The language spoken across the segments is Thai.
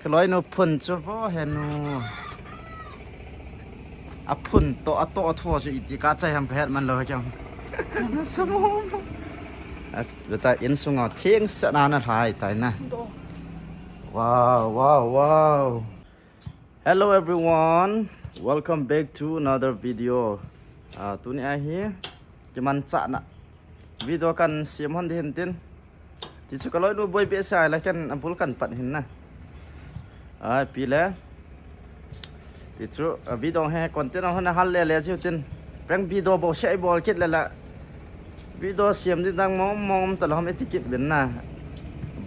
ก็ลอยนูพุ่นจะบ่เห็นนูอ่ะพุ่นโตโตโทจะอีกกาใจทำแพทมันเลยจังสมองอ่ะเวลาอินสุงอ่ะเที่ยงสนานอะไรตายนะว้าว Hello everyone welcome back to another video ตัวนี้เฮียจะมันจะนะวิดีโอกันเสียมหันเห็นตินที่สุดก็ลอยนูบอยเบียสายแล้วกันอันพูดกันปัดเห็นนะปีแล้วที่สุดวิดีโอให้คอนเทนต์เราหันเลยชิวตินแปลงวิดีโอบอกใช้บอลคิดเลยละวิดีโอเสียมที่ตั้งมองตลอดไม่ติดกินเป็นนะ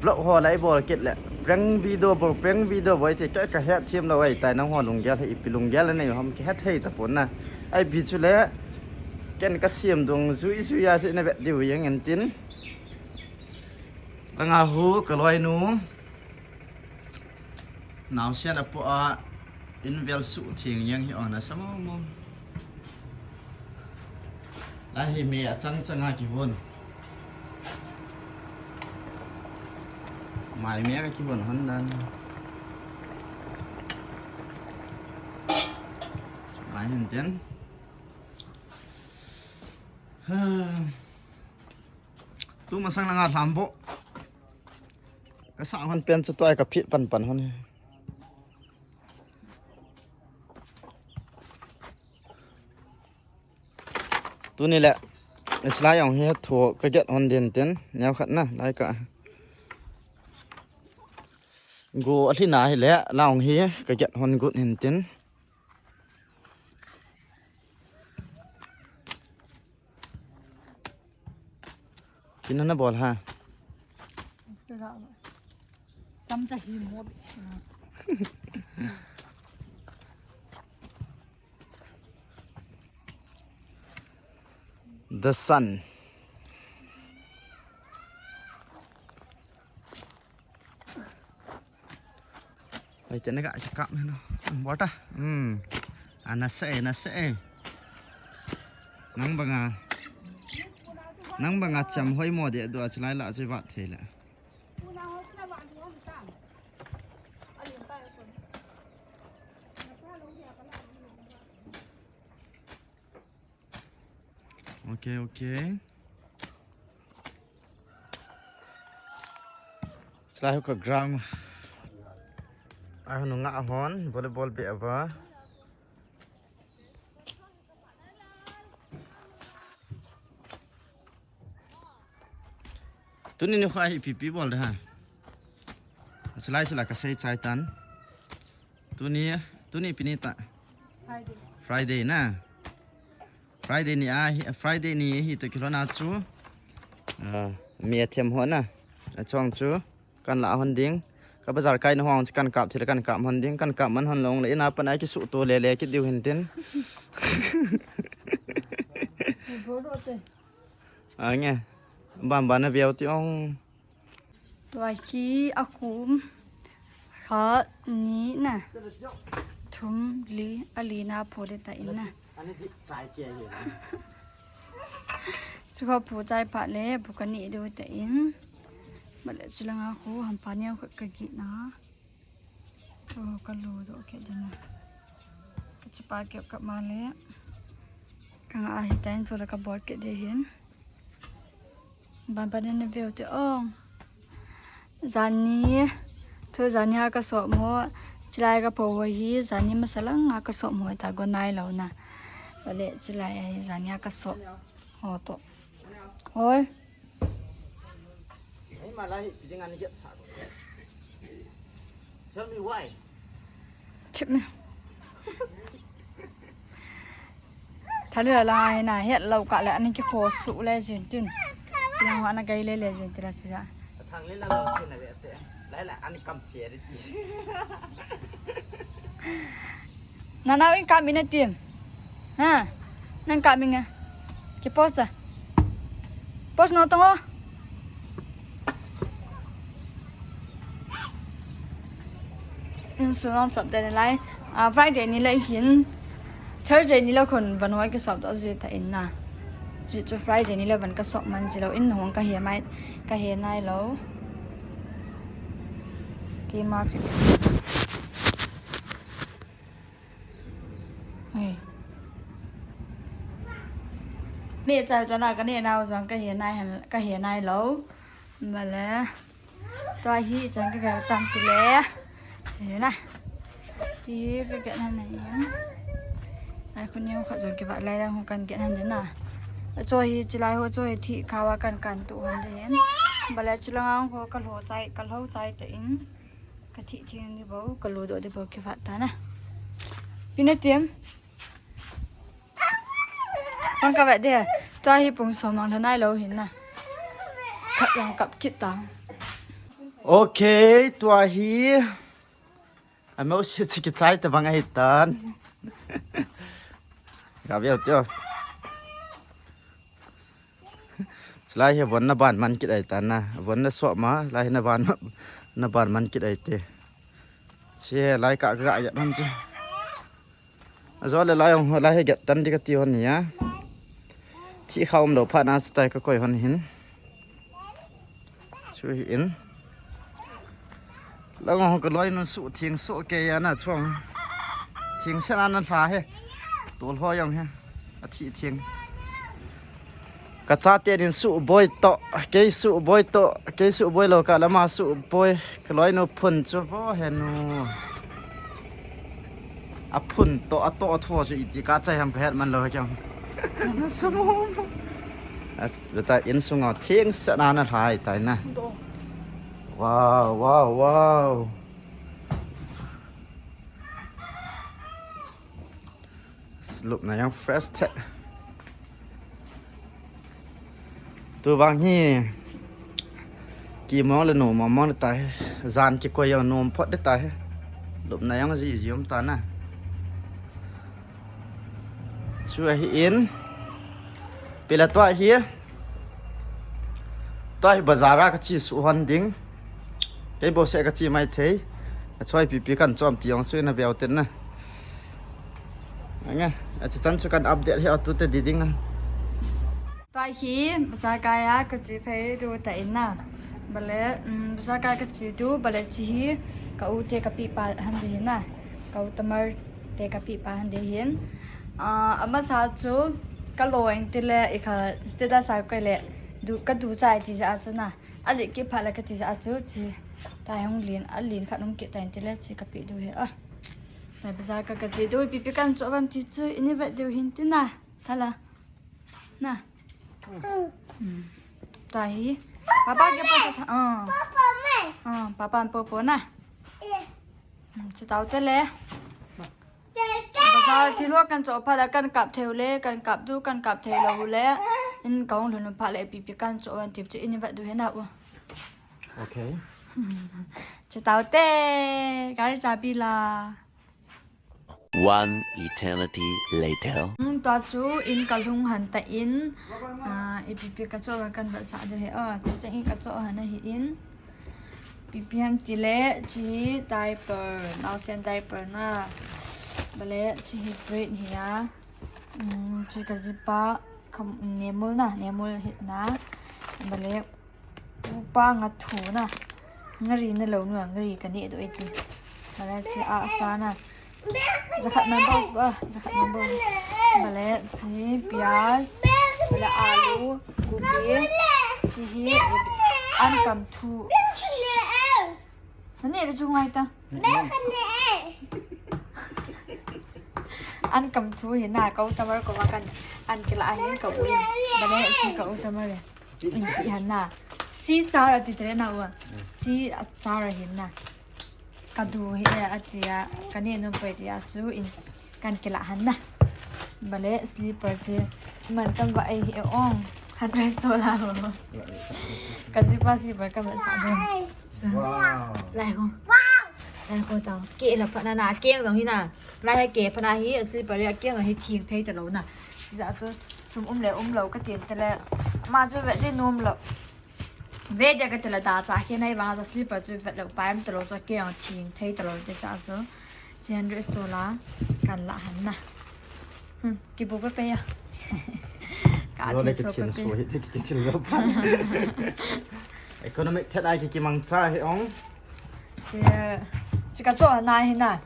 บล็อกหัวไหลบอลคิดแหละแปลงวิดีโอบอกแปลงวิดีโอไว้ที่ก็แค่เทียมเราไว้แต่น้องหัวลงแก้ให้ปีลงแก้แล้วเนี่ยทำแค่ให้แต่ผลนะไอ้บิดสุดแล้วแกนกระเสียมตรงซุยยาสิในแบบเดียวอย่างเงี้ยตินตั้งอาหูก็ลอยนูหนาวเสียดปะอินเวลสุเทียงยังที่อ่อนนะสมองแล้วให้เมียจังหากี่วันหมายเมียก็กี่วันหันนั้นหมายเห็นเต็นตู้มาสั่งงานทำบ่ก็สั่งมันเป็นสไตล์กับพิษปันเขาเนี่ยตัวนี้แหละในสไลด์ของเฮียถั่วก็จะฮอนเดนเต็นแนวขัดนะได้ก็กูอธินาให้แล้วเราของเฮียก็จะฮอนกุดเห็นเต็นกินนั่นนะบอลฮะจำใจหิมดThe sun ไปจะนึกอะจะกลับไหมเนาะบอสอ่ะน่าเซ่นั่งบังอาจำห้อยหมดเดี๋ยวดูจะไล่ละจะวัดเทละโอเคสไลด์ก็กรัมหนูงะฮอนวอลเลย์บอลเบียบตัวนี้นี่เขาให้ปีบอลเลยฮะสไลด์ก็ใช้ใจตันตัวนี้ปีนี้ตะ Friday นะ Friday นี่Friday นี่ฮิตกิโลนาจูเมียเทียมหัวนะช่องจูกันละหันดิ้งกับภาษาไกลในห้องกันกับที่ละกันกับหันดิ้งกันกับมันหันลงเลยนะปนไอ้กิสุตัวเละๆกิดดิวเห็นเต้นไงบ้านนะเบียวที่องตัวขี้อาคุมขานี้น่ะทุ่มลีอลีนาโพเดตาอินน่ะอันนี้สายเกียร์อยู่สุขผู้ใจผ่าเล่ผู้กันนี่ดูแต่อินบัดเลยจิลังอาคูหันปานเนี่ยกะกินะโอ้กันโลดโอเคเดี๋ยวนะก็จะปาเก็บกลับมาแล้วกังอาหิตนสุรกบอดเกเดเห็นบ้านปานเนี่ยเบลติอ้องจานนี้เธอจานนี้กระสอบหัวจิไลกระโปรงหีจานนี้มาสลังกระสอบหัวตากนายแล้วนะบัดเลยจิไลจานนี้กระสอบหัวโตโอ้ยมาไล่ยังไงนี่เยอะสัก Tell me why ชิบเนี่ยถ้าเรือลายน่ะเฮ็ดเรากะแล้วอันนี้ก็โคสุเลยสิจุนสิลังว่าอันไกลเลยสิติละสิจ้ะทางนี้เราเช่นอะไรแต่หลายอันนี้กำเสียดินาวินกามินะติมฮะนั่นกามิงะque posta post no tongo so on sab de lai Friday ni lai hin Thursday ni la khon vanwai ke sab do je ta in na ji chu Friday ni la van ka sok man ji lo in hong ka he mai ka he nai lo Game Magic. Hey. Nè chạy cho nào cái nè nào rằng cái hiện nay lâu mà là tôi hi chẳng cái tăng tỷ lệ thế này thì cái này nàyคนนี้เขาจะเก็บอะไรแล้วเขากันเก็บนั่นเดี๋ยวน่ะช่วยจิไลเขาช่วยที่เขาว่ากันตัวเด่นบัดแล้วจิลางเขาก็หัวใจก็เข้าใจตัวเองกะทิที่นี่บ่ก็รู้ตัวเดี๋ยวบ่เก็บตานะพี่เนี่ยเตรียมฟังกับแบบเดียวตัวที่ปุ่งสมองทนายเราเห็นน่ะขัดยังกับคิดตัง Okay, tua hi. Amo si sikitsai ta bang ahitan. Gabiao tio. Selai he bon na ban man kit ai tan na. Bon na so ma lai na ban man kit ai te. Che lai ka ga ya nan chi. Azo le lai ong lai he get tan di ka ti hon ya. Thi khaum do pha na stai ka koi hon hin. Chui in. แล้วก็ลอยนั่นสุทิ้งสุเกียน่ะช่วงทิ้งเส้นนั้นฟ้าเฮตัวพ่อยังเฮอาทิทิ้งกระจาเตียนสุบอยโตเกยสุบอยโตเกยสุบอยโลกะแล้วมาสุบอยก็ลอยนู่พุ่นจ้ะพ่อเห็นนู่อ่ะพุ่นโตอ่ะโตทั่วจะอีกกะใจทำกระเฮ็ดมันเลยจังสมองอ่ะแต่อินสุงอ่ะทิ้งเส้นนั้นฟ้าตายนะWow. Look na yang fresh tech. Tu bang hi. Ki mo le no mo le tai. Zan ki ko yo no phot de tai. Look na yang ji yom ta na. Chua hi in. Pela toa hi. Toa hi bazara ka chi su han ding. Cái bộ xe cái chi mai thế, xoay pipi cần cho tiếng xuyên là béo tên nè, nghe, chỉ chắn cho cần update theo tụi tụi đi nè. Tại khi bây cái á cái chỉ phảiดูแต่อินน่ะบัดแล้วภาษาการก็สิดูบัดแล้วสิก็อุเตกะปิปาหันเห็นน่ะก็อุตมรเตกะปิปาหันเห็นอามาซาจูก็ลอยติเลยอีกค่ะสเตตัสก็เลยดูใจที่จะอาจน่ะอะไรเก็บผ่านแล้วก็ที่จะอาจสิตายห้องเรียนอันเรียนขัดน้องเกตแต่ติเลยสิกะปิดูเห็นในภาษาก็สิดูปิกันจบวันที่จะอินเวดดูเห็นติน่ะท่าละน่ะTahi. Papa ke apa? Papa mai. Papa popo na. Sẽ tao tới lẽ. Bây giờ thì lúc cần chỗ phải là cần cặp theo lẽ, cần cặp du cần cặp theo là lẽ. Nên có ông đừng phải lại bị cần chỗ anh tiếp chỉ như vậy được thế nào? Okay. Sẽ tao tới cái gì bị là. One eternity later. Tòa chú in cả lung hẳn tại in pipi cả chỗ cần bận xả được hệ sẽ in cả chỗ hẳn là in pipi ham chỉ lẽ chỉ diaper nào xem diaper na bà lẽ chỉ bread hia chỉ cái gì ba không nemul hết na bà lẽ upa ngắt thủ na ngari na lâu nữa ngari cái này đôi tí bà lẽ chỉ sa na zakat members ba zakat members bale si pias bale alu gobi si an kam thu nani le chung ai ta an kam thu hi na kau tamar ko makan an kila hi ka ui bale si kau tamar in pi han na si chara ti tre na wa si chara hi na kadu hi atia kani no pedia chu in kan kila hanna bale sleeper che man kam ba ai hi ong $100 kasi pa sleeper kam sa bon Wow. lai ko tao ke la phana na keng dong hi na lai ha ke phana hi sleeper ya keng hi thieng thei ta lo na za chu sum le lo ka tin ta le ma chu ve de nom lo về để cái tờ là đa trả hiện nay bằng sleeper chú vật được bài tờ cho kia ở thiên thấy tờ để trả số $100 cần lạ hẳn nè cái bộ cái à cả Rồi thì cái số chuyện cái số hết cái chuyện gấp. Economic thật ai cái mang cha hay ông. 这个做哪里呢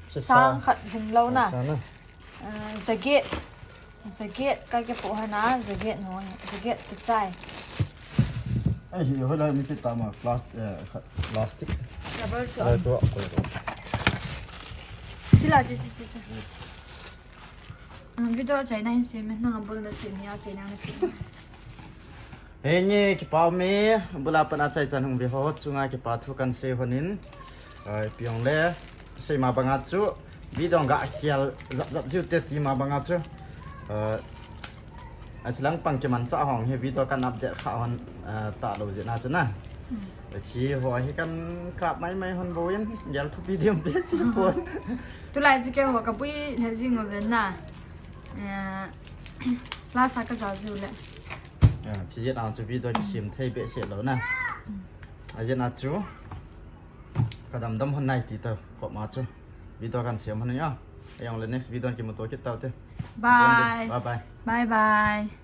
？sang khát hình lâu nè. Zaget cái phụ hà ná zaget nó zaget cái chai. Ai hiểu hồi lại mình chỉ tạm plastic. Rubber cho. Đây tôi. Chỉ là chỉ. Video chạy này xem mình năng bol được xem nha chạy nào xem. Hei cái bao mi bula pen acai chan hung biho chunga cái pa thu kan se honin piong le se ma banga chu video ga kial zap ju te ti ma banga chu aslang pang ke man cha hong he video kan update kha hon ta lo je na chana chi ho hi kan krap mai hon boin yal thu video be si pon tu lại chỉ cái hoa cái bụi là gì ngồi bên nè lá sa cái giá dữ lệ chỉ giết ao cho video cái sim thay bệ sệt lớn nè giết nào chú cái đầm hôm nay thì tao có mà chú video kan sim hôm nay nhá. Yang le next video kita mau kita tahu teh. Bye. Bye bye. Bye bye.